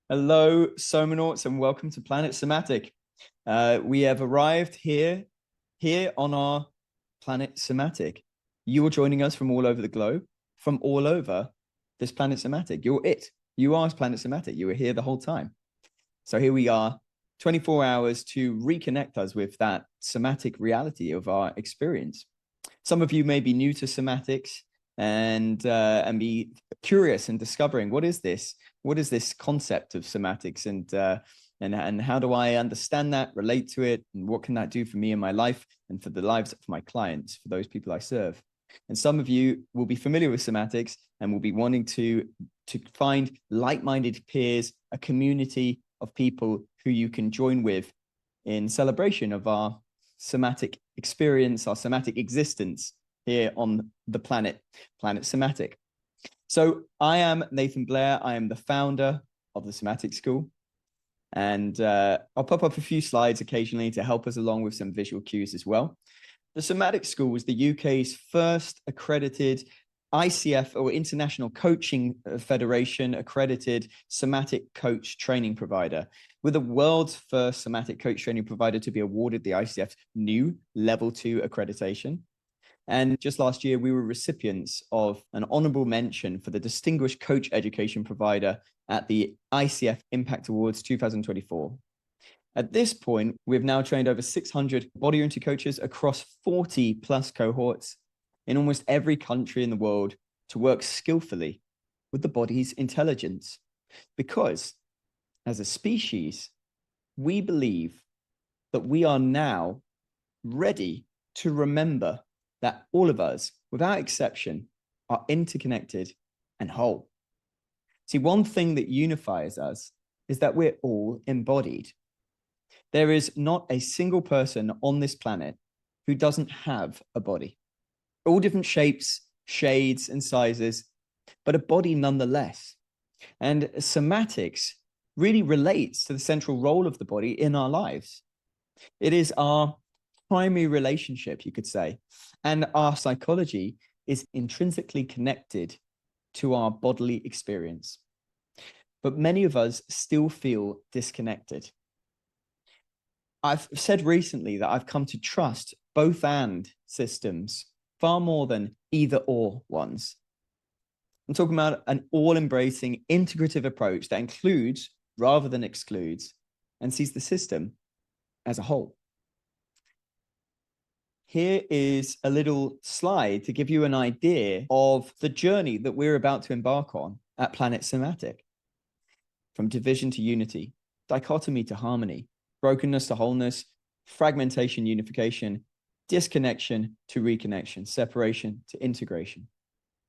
Hello, Somanauts, and welcome to Planet Somatic. We have arrived here on our Planet Somatic. You are joining us from all over the globe, from all over this Planet Somatic. You're it. You are Planet Somatic. You were here the whole time. So here we are, 24 hours to reconnect us with that somatic reality of our experience. Some of you may be new to somatics and be curious and discovering what is this concept of somatics, and how do I understand that, relate to it, and what can that do for me in my life and for the lives of my clients, for those people I serve. And some of you will be familiar with somatics and will be wanting to find like-minded peers, a community of people who you can join with in celebration of our somatic experience, our somatic existence here on the planet Somatic. So I am Nathan Blair. I am the founder of the Somatic School. And I'll pop up a few slides occasionally to help us along with some visual cues as well. The Somatic School was the UK's first accredited ICF, or International Coaching Federation accredited somatic coach training provider. We're the world's first somatic coach training provider to be awarded the ICF's new level 2 accreditation. And just last year, we were recipients of an honorable mention for the Distinguished Coach Education Provider at the ICF Impact Awards 2024. At this point, we've now trained over 600 body-oriented coaches across 40 plus cohorts in almost every country in the world to work skillfully with the body's intelligence. Because as a species, we believe that we are now ready to remember that all of us, without exception, are interconnected and whole. See, one thing that unifies us is that we're all embodied. There is not a single person on this planet who doesn't have a body. All different shapes, shades, and sizes, but a body nonetheless. And somatics really relates to the central role of the body in our lives. It is our primary relationship, you could say, and our psychology is intrinsically connected to our bodily experience. But many of us still feel disconnected. I've said recently that I've come to trust both and systems far more than either or ones. I'm talking about an all-embracing integrative approach that includes rather than excludes and sees the system as a whole. Here is a little slide to give you an idea of the journey that we're about to embark on at Planet Somatic. From division to unity, dichotomy to harmony, brokenness to wholeness, fragmentation, unification, disconnection to reconnection, separation to integration,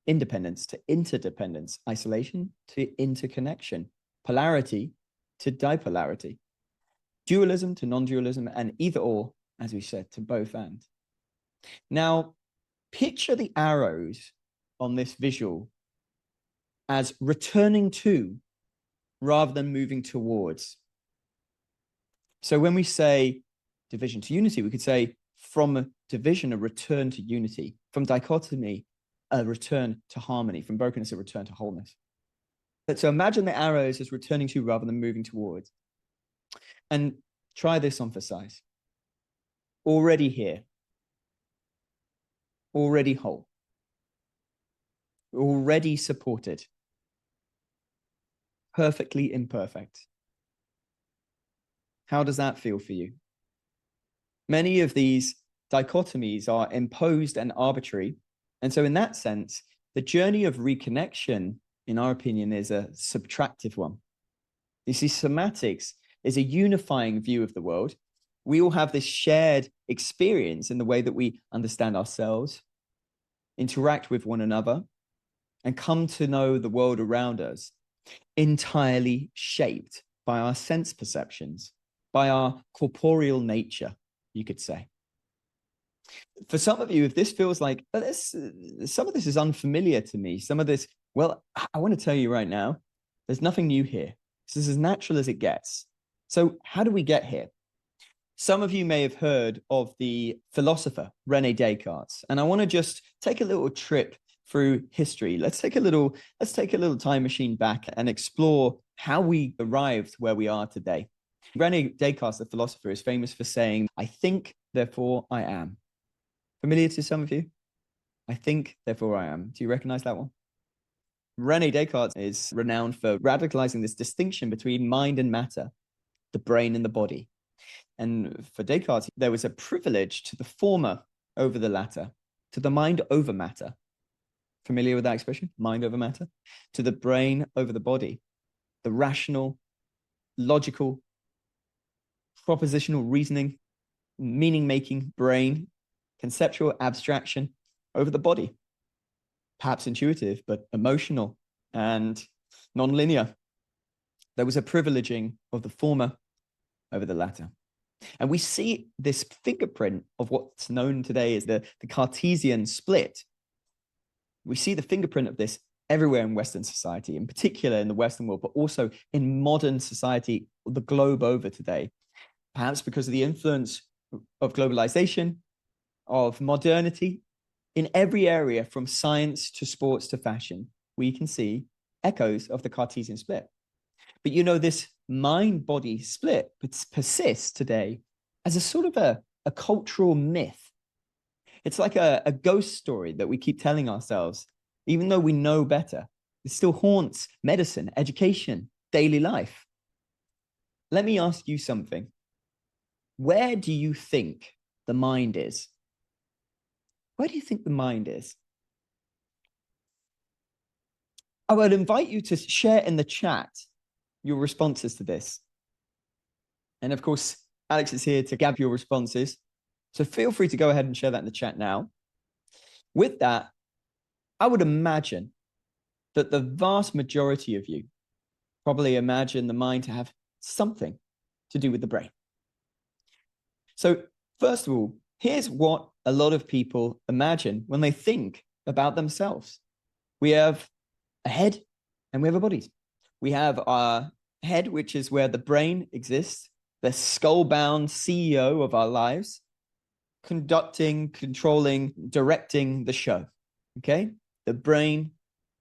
independence to interdependence, isolation to interconnection, polarity to dipolarity, dualism to non-dualism, and either or, as we said, to both and. Now, picture the arrows on this visual as returning to rather than moving towards. So when we say division to unity, we could say from a division, a return to unity, from dichotomy, a return to harmony, from brokenness, a return to wholeness. So imagine the arrows as returning to rather than moving towards. And try this on for size. Already here. Already whole. Already supported. Perfectly imperfect. How does that feel for you? Many of these dichotomies are imposed and arbitrary. And so in that sense, the journey of reconnection, in our opinion, is a subtractive one. You see, somatics is a unifying view of the world. We all have this shared experience in the way that we understand ourselves, interact with one another, and come to know the world around us, entirely shaped by our sense perceptions, by our corporeal nature, you could say. For some of you, if this feels like some of this is unfamiliar to me, some of this, well, I want to tell you right now, there's nothing new here. This is as natural as it gets. So how do we get here? Some of you may have heard of the philosopher René Descartes, and I want to just take a little trip through history. Let's take a little time machine back and explore how we arrived where we are today. René Descartes, the philosopher, is famous for saying, "I think, therefore I am." Familiar to some of you? I think, therefore I am. Do you recognize that one? René Descartes is renowned for radicalizing this distinction between mind and matter, the brain and the body. And for Descartes, there was a privilege to the former over the latter, to the mind over matter. Familiar with that expression? Mind over matter? To the brain over the body, the rational, logical, propositional reasoning, meaning-making brain, conceptual abstraction over the body. Perhaps intuitive, but emotional and non-linear. There was a privileging of the former over the latter. And we see this fingerprint of what's known today as the Cartesian split. We see the fingerprint of this everywhere in Western society, in particular in the Western world, but also in modern society, the globe over today. Perhaps because of the influence of globalization, of modernity, in every area from science to sports to fashion, we can see echoes of the Cartesian split. But you know, this mind-body split persists today as a sort of a cultural myth. It's like a ghost story that we keep telling ourselves, even though we know better. It still haunts medicine, education, daily life. Let me ask you something. Where do you think the mind is? Where do you think the mind is? I would invite you to share in the chat your responses to this. And of course, Alex is here to gather your responses. So feel free to go ahead and share that in the chat now. With that, I would imagine that the vast majority of you probably imagine the mind to have something to do with the brain. So first of all, here's what a lot of people imagine when they think about themselves. We have a head and we have a body. We have our head, which is where the brain exists, the skull-bound CEO of our lives, conducting, controlling, directing the show, okay? The brain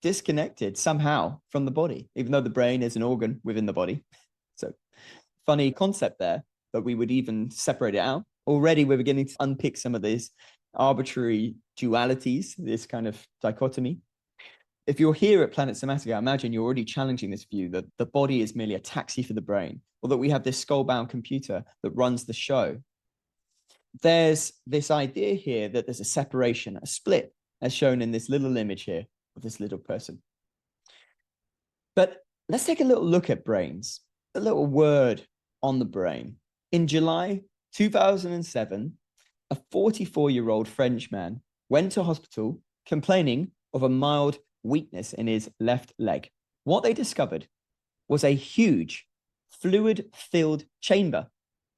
disconnected somehow from the body, even though the brain is an organ within the body. So funny concept there, but we would even separate it out. Already we're beginning to unpick some of these arbitrary dualities, this kind of dichotomy. If you're here at Planet Somatic, I imagine you're already challenging this view that the body is merely a taxi for the brain, or that we have this skull-bound computer that runs the show. There's this idea here that there's a separation, a split, as shown in this little image here of this little person. But let's take a little look at brains, a little word on the brain. In July 2007, a 44-year-old French man went to hospital complaining of a mild weakness in his left leg. What they discovered was a huge fluid-filled chamber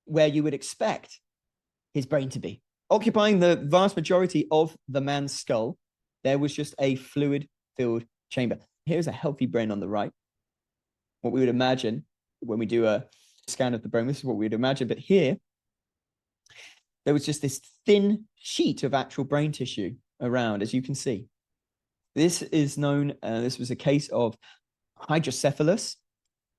where you would expect his brain to be. Occupying the vast majority of the man's skull, there was just a fluid-filled chamber. Here's a healthy brain on the right. What we would imagine when we do a scan of the brain, this is what we would imagine. But here, there was just this thin sheet of actual brain tissue around, as you can see. This is known, this was a case of hydrocephalus.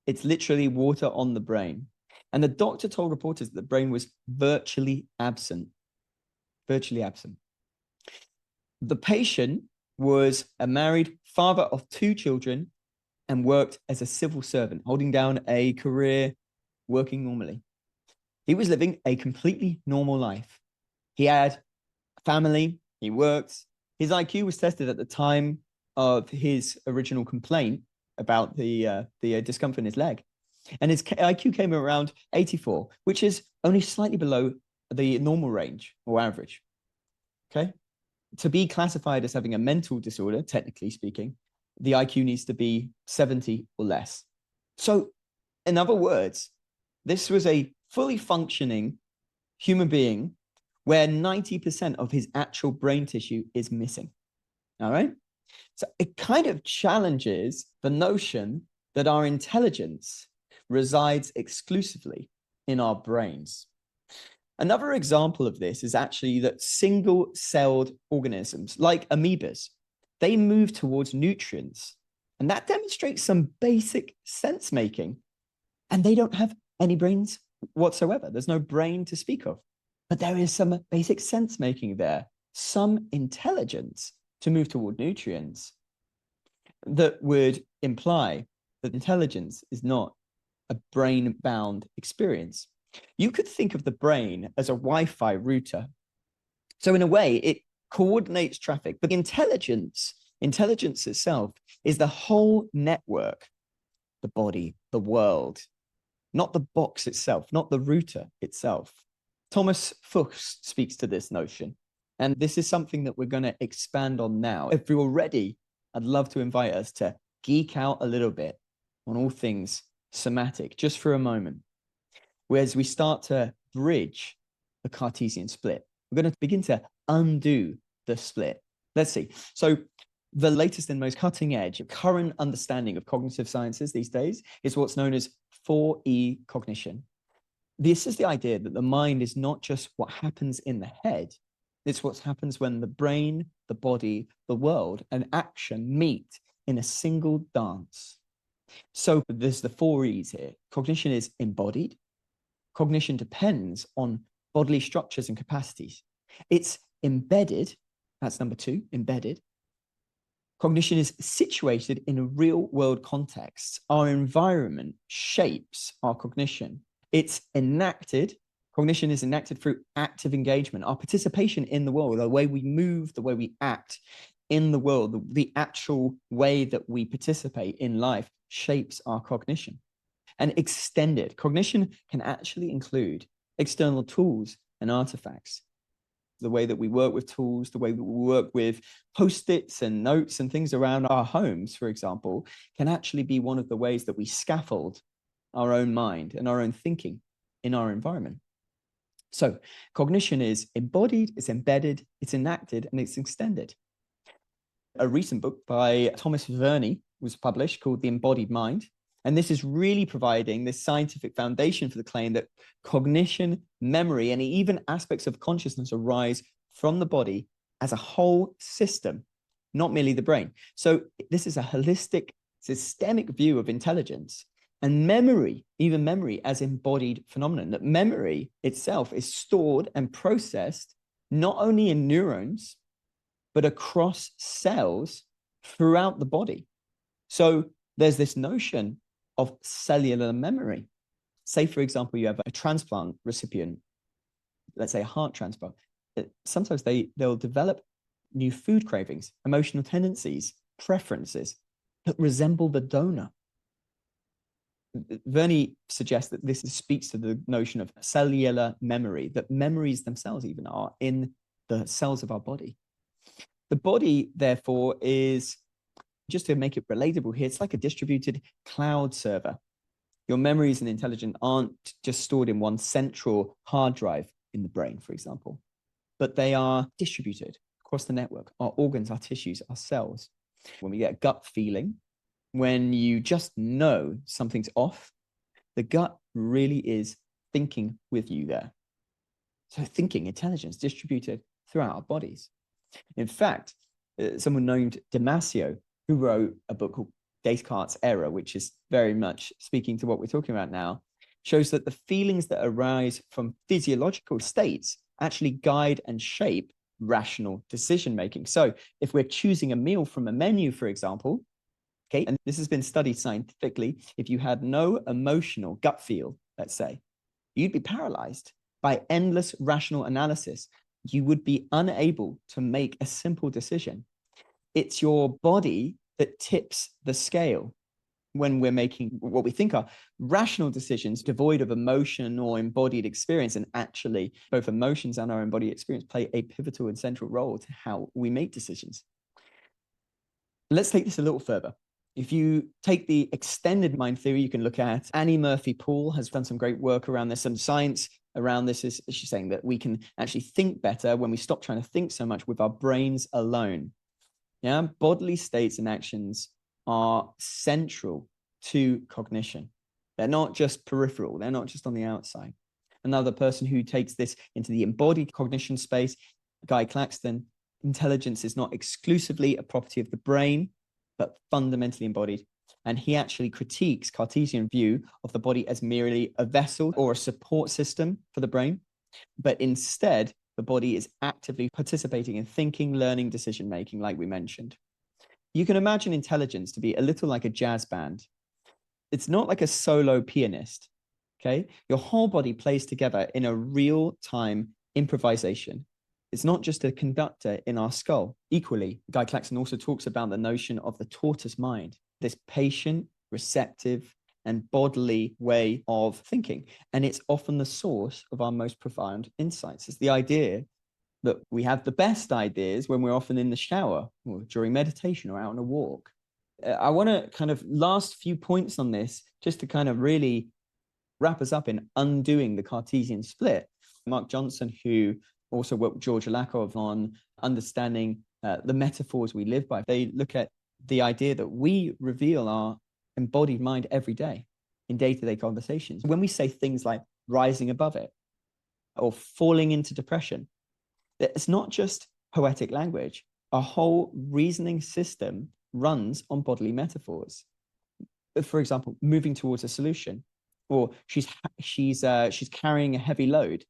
It's literally water on the brain. And the doctor told reporters that the brain was virtually absent. Virtually absent. The patient was a married father of 2 children and worked as a civil servant, holding down a career, working normally. He was living a completely normal life. He had a family, he worked. His IQ was tested at the time of his original complaint about the discomfort in his leg. And his IQ came around 84, which is only slightly below the normal range or average. Okay? To be classified as having a mental disorder, technically speaking, the IQ needs to be 70 or less. So, in other words, this was a fully functioning human being where 90% of his actual brain tissue is missing. All right? So it kind of challenges the notion that our intelligence resides exclusively in our brains. Another example of this is actually that single-celled organisms, like amoebas, they move towards nutrients And that demonstrates some basic sense making. And they don't have any brains whatsoever. There's no brain to speak of. But there is some basic sense making there, some intelligence to move toward nutrients that would imply that intelligence is not a brain-bound experience. You could think of the brain as a Wi-Fi router. So in a way, it coordinates traffic, but intelligence itself is the whole network, the body, the world, not the box itself, not the router itself. Thomas Fuchs speaks to this notion, and this is something that we're going to expand on now. If you're ready, I'd love to invite us to geek out a little bit on all things somatic, just for a moment, whereas we start to bridge the Cartesian split. We're going to begin to undo the split. Let's see. So the latest and most cutting edge current understanding of cognitive sciences these days is what's known as 4E cognition. This is the idea that the mind is not just what happens in the head, it's what happens when the brain, the body, the world, and action meet in a single dance. So there's the 4Es here. Cognition is embodied. Cognition depends on bodily structures and capacities. It's embedded. That's number 2, embedded. Cognition is situated in a real world context. Our environment shapes our cognition. It's enacted. Cognition is enacted through active engagement. Our participation in the world, the way we move, the way we act in the world, the actual way that we participate in life shapes our cognition. And extended cognition can actually include external tools and artifacts. The way that we work with tools, the way that we work with post-its and notes and things around our homes, for example, can actually be one of the ways that we scaffold our own mind and our own thinking in our environment. So cognition is embodied, it's embedded, it's enacted, and it's extended. A recent book by Thomas Verney was published called The Embodied Mind. And this is really providing this scientific foundation for the claim that cognition, memory, and even aspects of consciousness arise from the body as a whole system, not merely the brain. So this is a holistic, systemic view of intelligence. And memory, even memory as embodied phenomenon, that memory itself is stored and processed not only in neurons, but across cells throughout the body. So there's this notion of cellular memory. Say, for example, you have a transplant recipient, let's say a heart transplant. Sometimes they'll develop new food cravings, emotional tendencies, preferences that resemble the donor. Verney suggests that this speaks to the notion of cellular memory, that memories themselves even are in the cells of our body. The body, therefore, is, just to make it relatable here, it's like a distributed cloud server. Your memories and intelligence aren't just stored in one central hard drive in the brain, for example, but they are distributed across the network, our organs, our tissues, our cells. When we get a gut feeling, when you just know something's off, the gut really is thinking with you there. So thinking, intelligence distributed throughout our bodies. In fact, someone named Damasio, who wrote a book called Descartes' Error, which is very much speaking to what we're talking about now, shows that the feelings that arise from physiological states actually guide and shape rational decision-making. So if we're choosing a meal from a menu, for example, okay, and this has been studied scientifically, if you had no emotional gut feel, let's say, you'd be paralyzed by endless rational analysis. You would be unable to make a simple decision. It's your body that tips the scale when we're making what we think are rational decisions devoid of emotion or embodied experience. And actually, both emotions and our embodied experience play a pivotal and central role to how we make decisions. Let's take this a little further. If you take the extended mind theory, you can look at Annie Murphy-Poole has done some great work around this. Some science around this is she's saying that we can actually think better when we stop trying to think so much with our brains alone. Yeah, bodily states and actions are central to cognition. They're not just peripheral. They're not just on the outside. Another person who takes this into the embodied cognition space, Guy Claxton, intelligence is not exclusively a property of the brain. but fundamentally embodied. And he actually critiques Cartesian view of the body as merely a vessel or a support system for the brain, but instead the body is actively participating in thinking, learning, decision-making, like we mentioned. You can imagine intelligence to be a little like a jazz band. It's not like a solo pianist, okay? Your whole body plays together in a real-time improvisation. It's not just a conductor in our skull. Equally, Guy Claxon also talks about the notion of the tortoise mind, this patient, receptive, and bodily way of thinking. And it's often the source of our most profound insights. It's the idea that we have the best ideas when we're often in the shower or during meditation or out on a walk. I want to kind of last few points on this just to kind of really wrap us up in undoing the Cartesian split. Mark Johnson, who also worked with George Lakoff on understanding the metaphors we live by, they look at the idea that we reveal our embodied mind every day in day-to-day conversations. When we say things like rising above it or falling into depression, it's not just poetic language. Our whole reasoning system runs on bodily metaphors. For example, moving towards a solution, or she's carrying a heavy load,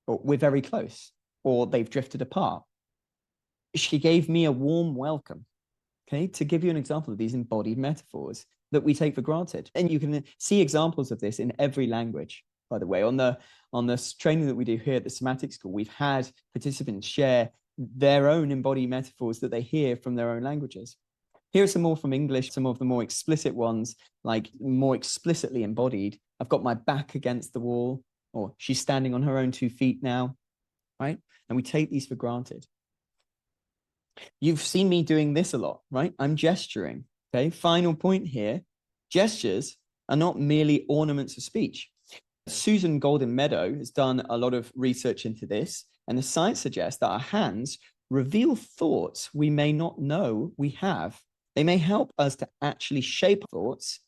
or we're very close, or they've drifted apart. She gave me a warm welcome. Okay, to give you an example of these embodied metaphors that we take for granted. And you can see examples of this in every language, by the way. On the training that we do here at the Somatic School, we've had participants share their own embodied metaphors that they hear from their own languages. Here are some more from English, some of the more explicit ones, like more explicitly embodied. I've got my back against the wall, or she's standing on her own 2 feet now, right? And we take these for granted. You've seen me doing this a lot, right? I'm gesturing, okay? Final point here, gestures are not merely ornaments of speech. Susan Golden Meadow has done a lot of research into this, and the science suggests that our hands reveal thoughts we may not know we have. They may help us to actually shape thoughts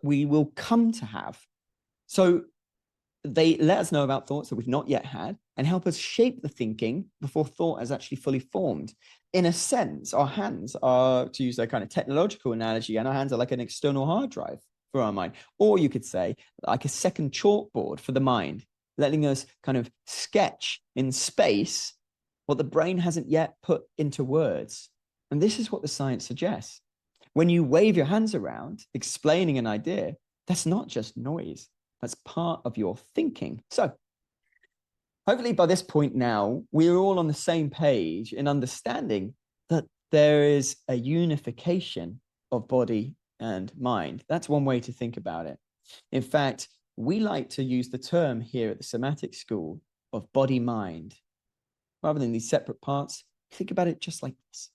we will come to have. So they let us know about thoughts that we've not yet had and help us shape the thinking before thought has actually fully formed. In a sense, our hands are, to use a kind of technological analogy, and our hands are like an external hard drive for our mind. Or you could say like a second chalkboard for the mind, letting us kind of sketch in space what the brain hasn't yet put into words. And this is what the science suggests. When you wave your hands around, explaining an idea, that's not just noise. That's part of your thinking. So hopefully by this point now, we're all on the same page in understanding that there is a unification of body and mind. That's one way to think about it. In fact, we like to use the term here at the Somatic School of body-mind. Rather than these separate parts, think about it just like this,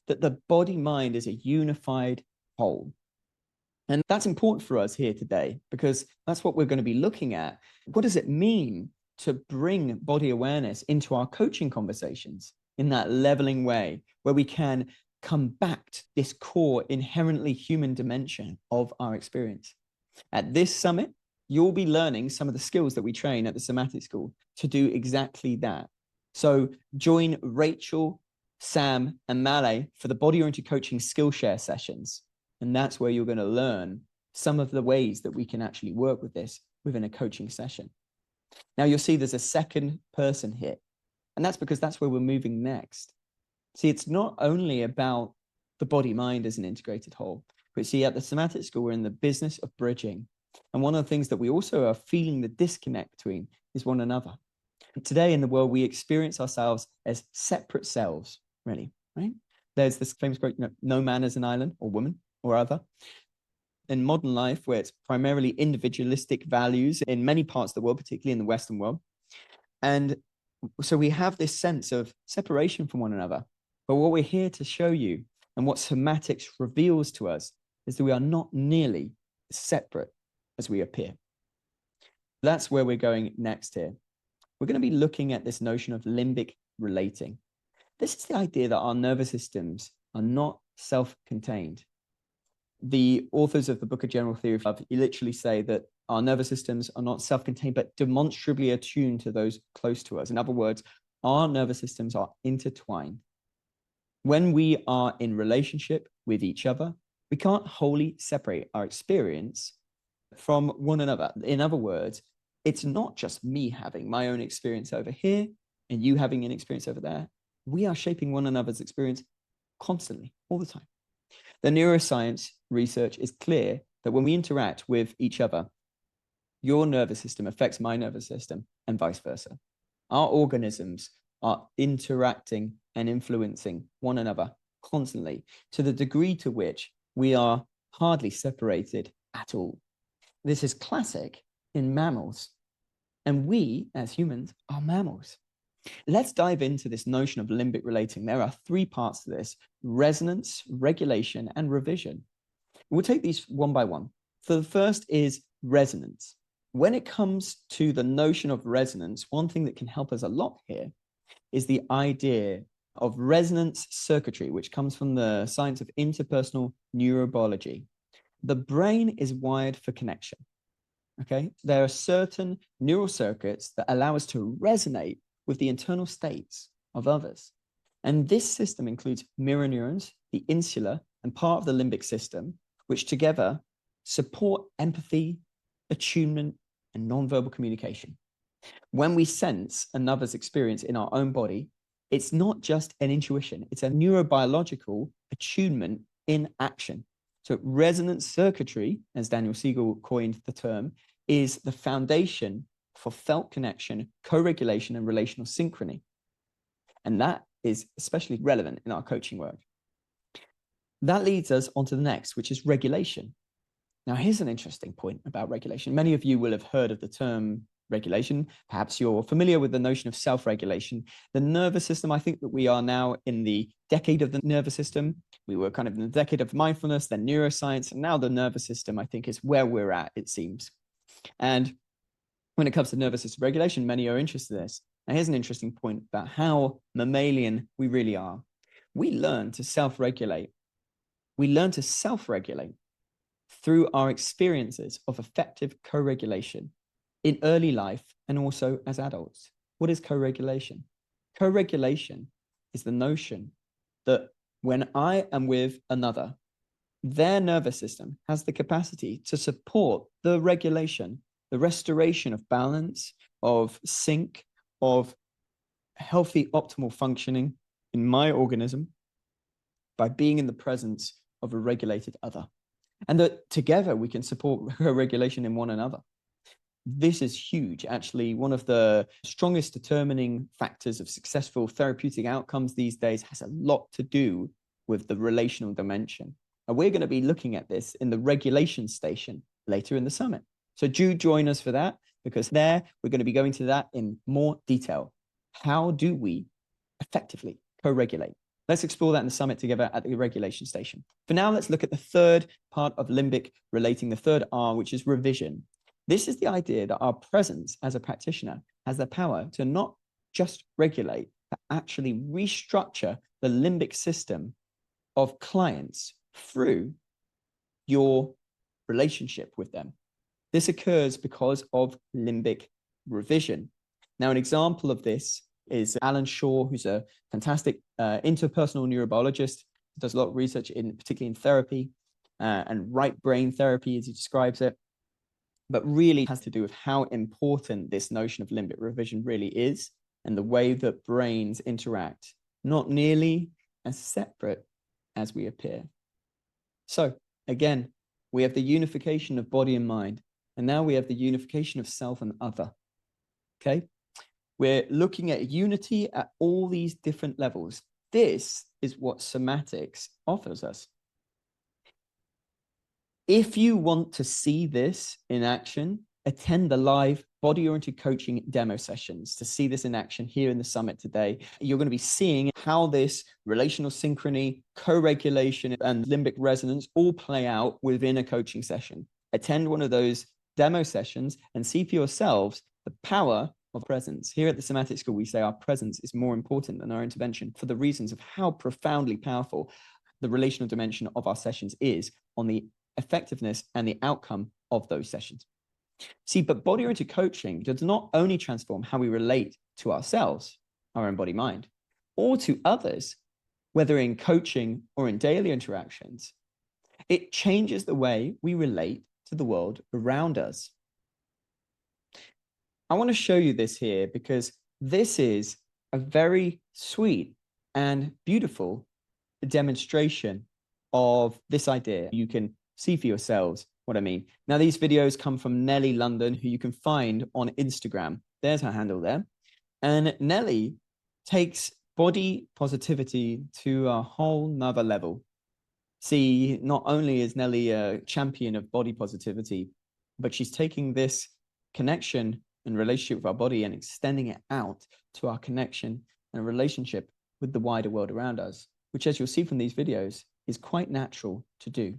that the body-mind is a unified whole. And that's important for us here today, because that's what we're going to be looking at. What does it mean to bring body awareness into our coaching conversations in that leveling way, where we can come back to this core inherently human dimension of our experience? At this summit, you'll be learning some of the skills that we train at the Somatic School to do exactly that. So join Rachel, Sam, and Malay for the body-oriented coaching Skillshare sessions. And that's where you're going to learn some of the ways that we can actually work with this within a coaching session. Now you'll see there's a second person here, and that's because that's where we're moving next. See, it's not only about the body-mind as an integrated whole, but see, at the Somatic School, we're in the business of bridging. And one of the things that we also are feeling the disconnect between is one another. Today in the world, we experience ourselves as separate selves, really, right? There's this famous quote, no man is an island or woman or other. In modern life, where it's primarily individualistic values in many parts of the world, particularly in the Western world. And so we have this sense of separation from one another. But what we're here to show you, and what somatics reveals to us, is that we are not nearly as separate as we appear. That's where we're going next here. We're going to be looking at this notion of limbic relating. This is the idea that our nervous systems are not self-contained. The authors of the Book of General Theory of Love literally say that our nervous systems are not self-contained, but demonstrably attuned to those close to us. In other words, our nervous systems are intertwined. When we are in relationship with each other. We can't wholly separate our experience from one another. In other words, it's not just me having my own experience over here and you having an experience over there. We are shaping one another's experience constantly, all the time. The neuroscience research is clear that when we interact with each other, your nervous system affects my nervous system and vice versa. Our organisms are interacting and influencing one another constantly to the degree to which we are hardly separated at all. This is classic in mammals, and we as humans are mammals. Let's dive into this notion of limbic relating. There are three parts to this: resonance, regulation, and revision. We'll take these one by one. So the first is resonance. When it comes to the notion of resonance, one thing that can help us a lot here is the idea of resonance circuitry, which comes from the science of interpersonal neurobiology. The brain is wired for connection. Okay, there are certain neural circuits that allow us to resonate with the internal states of others. And this system includes mirror neurons, the insula, and part of the limbic system, which together support empathy, attunement, and nonverbal communication. When we sense another's experience in our own body, it's not just an intuition, it's a neurobiological attunement in action. So resonance circuitry, as Daniel Siegel coined the term, is the foundation for felt connection, co-regulation, and relational synchrony. And that is especially relevant in our coaching work. That leads us on to the next, which is regulation. Now, here's an interesting point about regulation. Many of you will have heard of the term regulation. Perhaps you're familiar with the notion of self-regulation. The nervous system, I think that we are now in the decade of the nervous system. We were kind of in the decade of mindfulness, then neuroscience, and now the nervous system, I think, is where we're at, it seems. And when it comes to nervous system regulation, many are interested in this. Now, here's an interesting point about how mammalian we really are. We learn to self-regulate. We learn to self-regulate through our experiences of effective co-regulation in early life and also as adults. What is co-regulation? Co-regulation is the notion that when I am with another, their nervous system has the capacity to support the regulation, the restoration of balance, of sync, of healthy, optimal functioning in my organism by being in the presence of a regulated other. And that together we can support co-regulation in one another. This is huge. Actually, one of the strongest determining factors of successful therapeutic outcomes these days has a lot to do with the relational dimension. And we're going to be looking at this in the regulation station later in the summit. So do join us for that, because there we're going to be going to that in more detail. How do we effectively co-regulate? Let's explore that in the summit together at the regulation station. For now, let's look at the third part of limbic relating, the third R, which is revision. This is the idea that our presence as a practitioner has the power to not just regulate, but actually restructure the limbic system of clients through your relationship with them. This occurs because of limbic revision. Now, an example of this is Alan Shaw, who's a fantastic interpersonal neurobiologist, does a lot of research particularly in therapy and right brain therapy, as he describes it, but really has to do with how important this notion of limbic revision really is and the way that brains interact, not nearly as separate as we appear. So again, we have the unification of body and mind, and now we have the unification of self and other. Okay? We're looking at unity at all these different levels. This is what somatics offers us. If you want to see this in action, attend the live body-oriented coaching demo sessions to see this in action here in the summit today. You're going to be seeing how this relational synchrony, co-regulation, and limbic resonance all play out within a coaching session. Attend one of those demo sessions and see for yourselves the power of presence. Here at the Somatic School, we say our presence is more important than our intervention for the reasons of how profoundly powerful the relational dimension of our sessions is on the effectiveness and the outcome of those sessions. See, but body-oriented coaching does not only transform how we relate to ourselves, our own body-mind, or to others, whether in coaching or in daily interactions, it changes the way we relate to the world around us. I want to show you this here because this is a very sweet and beautiful demonstration of this idea. You can see for yourselves what I mean. Now, these videos come from Nellie London, who you can find on Instagram. There's her handle there. And Nellie takes body positivity to a whole nother level. See, not only is Nellie a champion of body positivity, but she's taking this connection and relationship with our body and extending it out to our connection and relationship with the wider world around us, which, as you'll see from these videos, is quite natural to do.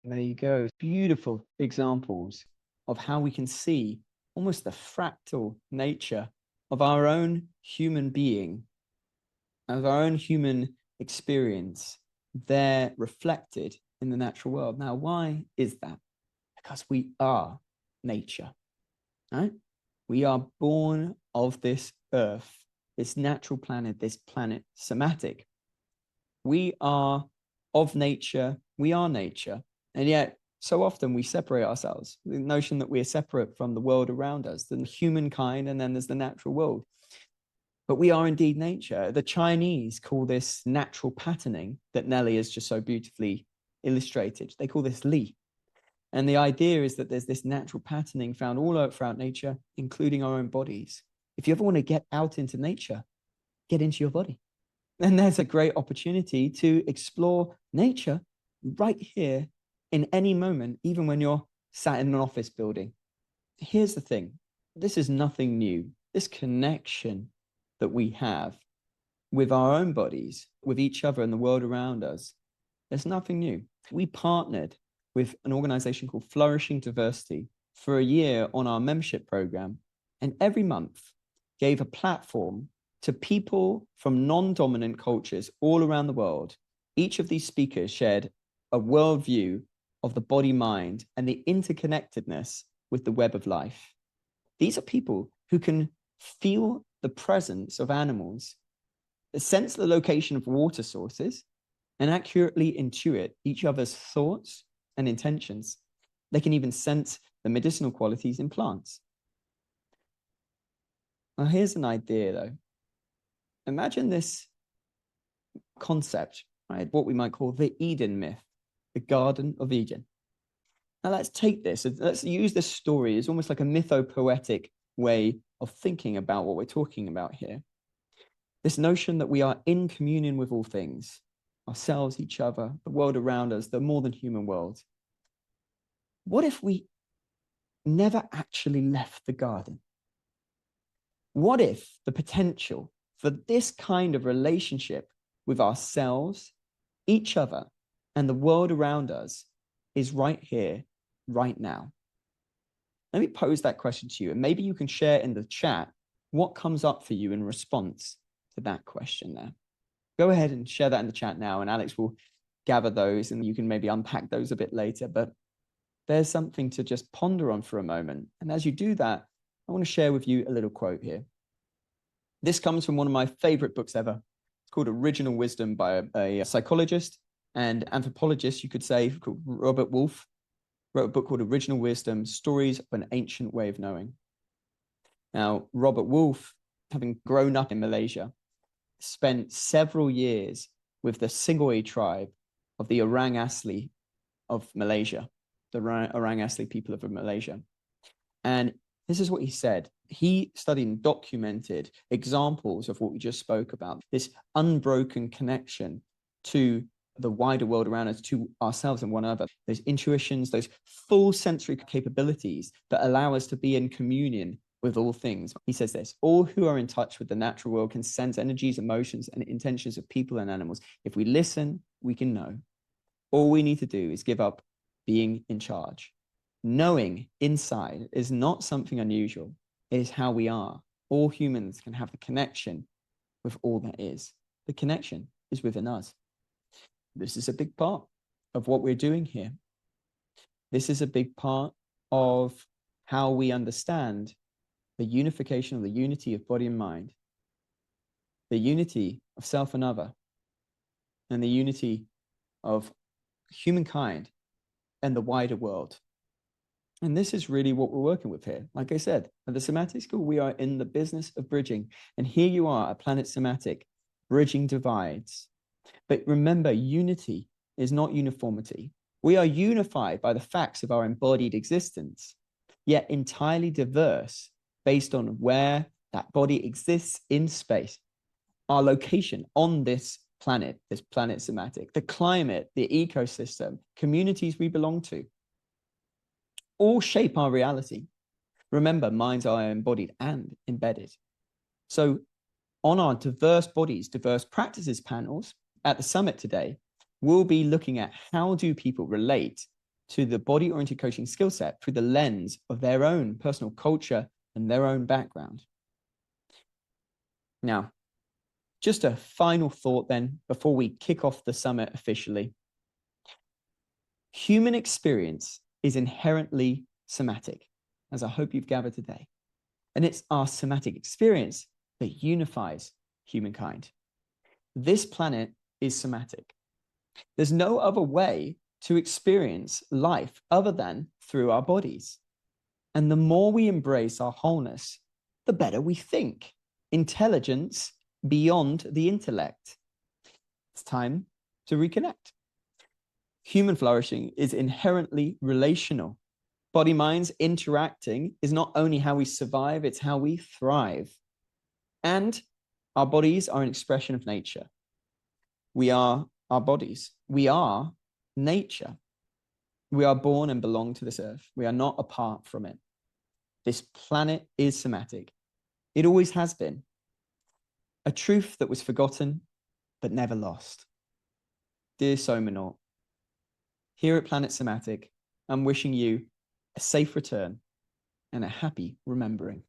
There you go. Beautiful examples of how we can see almost the fractal nature of our own human being, of our own human experience, there reflected in the natural world. Now, why is that? Because we are nature, right? We are born of this earth, this natural planet, this planet somatic. We are of nature, we are nature. And yet, so often we separate ourselves. The notion that we are separate from the world around us, the humankind, and then there's the natural world. But we are indeed nature. The Chinese call this natural patterning that Nellie has just so beautifully illustrated. They call this Li. And the idea is that there's this natural patterning found all throughout nature, including our own bodies. If you ever want to get out into nature, get into your body. And there's a great opportunity to explore nature right here in any moment, even when you're sat in an office building. Here's the thing. This is nothing new. This connection that we have with our own bodies, with each other and the world around us, there's nothing new. We partnered with an organization called Flourishing Diversity for a year on our membership program, and every month gave a platform to people from non-dominant cultures all around the world. Each of these speakers shared a worldview of the body, mind, and the interconnectedness with the web of life. These are people who can feel the presence of animals, sense the location of water sources, and accurately intuit each other's thoughts and intentions. They can even sense the medicinal qualities in plants. Now, here's an idea, though. Imagine this concept, right? What we might call the Eden myth, the Garden of Eden. Now, let's take this. Let's use this story as almost like a mythopoetic way of thinking about what we're talking about here. This notion that we are in communion with all things, ourselves, each other, the world around us, the more than human world. What if we never actually left the garden? What if the potential for this kind of relationship with ourselves, each other, and the world around us is right here, right now? Let me pose that question to you, and maybe you can share in the chat what comes up for you in response to that question there. Go ahead and share that in the chat now, and Alex will gather those, and you can maybe unpack those a bit later. But there's something to just ponder on for a moment. And as you do that, I want to share with you a little quote here. This comes from one of my favorite books ever. It's called Original Wisdom by a psychologist and anthropologist, you could say, called Robert Wolfe. Wrote a book called Original Wisdom, Stories of an Ancient Way of Knowing. Now, Robert Wolfe, having grown up in Malaysia, spent several years with the Singoy tribe of the Orang Asli of Malaysia, the Orang Asli people of Malaysia. And This is what he said. He studied and documented examples of what we just spoke about, this unbroken connection to the wider world around us, to ourselves and one another, those intuitions, those full sensory capabilities that allow us to be in communion with all things. He says this: all who are in touch with the natural world can sense energies, emotions, and intentions of people and animals. If we listen, we can know. All we need to do is give up being in charge. Knowing inside is not something unusual. It is how we are. All humans can have the connection with all that is. The connection is within us. This is a big part of what we're doing here. This is a big part of how we understand the unification, or the unity of body and mind, the unity of self and other, and the unity of humankind and the wider world. And this is really what we're working with here. Like I said, at the Somatic School, we are in the business of bridging. And here you are at Planet Somatic, bridging divides. But remember, unity is not uniformity. We are unified by the facts of our embodied existence, yet entirely diverse based on where that body exists in space, our location on this planet Somatic, the climate, the ecosystem, communities we belong to, all shape our reality. Remember, minds are embodied and embedded. So on our diverse bodies, diverse practices panels at the summit today, we'll be looking at how do people relate to the body-oriented coaching skill set through the lens of their own personal culture and their own background. Now, just a final thought then, before we kick off the summit officially. Human experience is inherently somatic, as I hope you've gathered today. And it's our somatic experience that unifies humankind. This planet is somatic. There's no other way to experience life other than through our bodies. And the more we embrace our wholeness, the better we think. Intelligence beyond the intellect. It's time to reconnect. Human flourishing is inherently relational. Body-minds interacting is not only how we survive, it's how we thrive. And our bodies are an expression of nature. We are our bodies. We are nature. We are born and belong to this earth. We are not apart from it. This planet is somatic. It always has been. A truth that was forgotten, but never lost. Dear Somanaut, here at Planet Somatic, I'm wishing you a safe return and a happy remembering.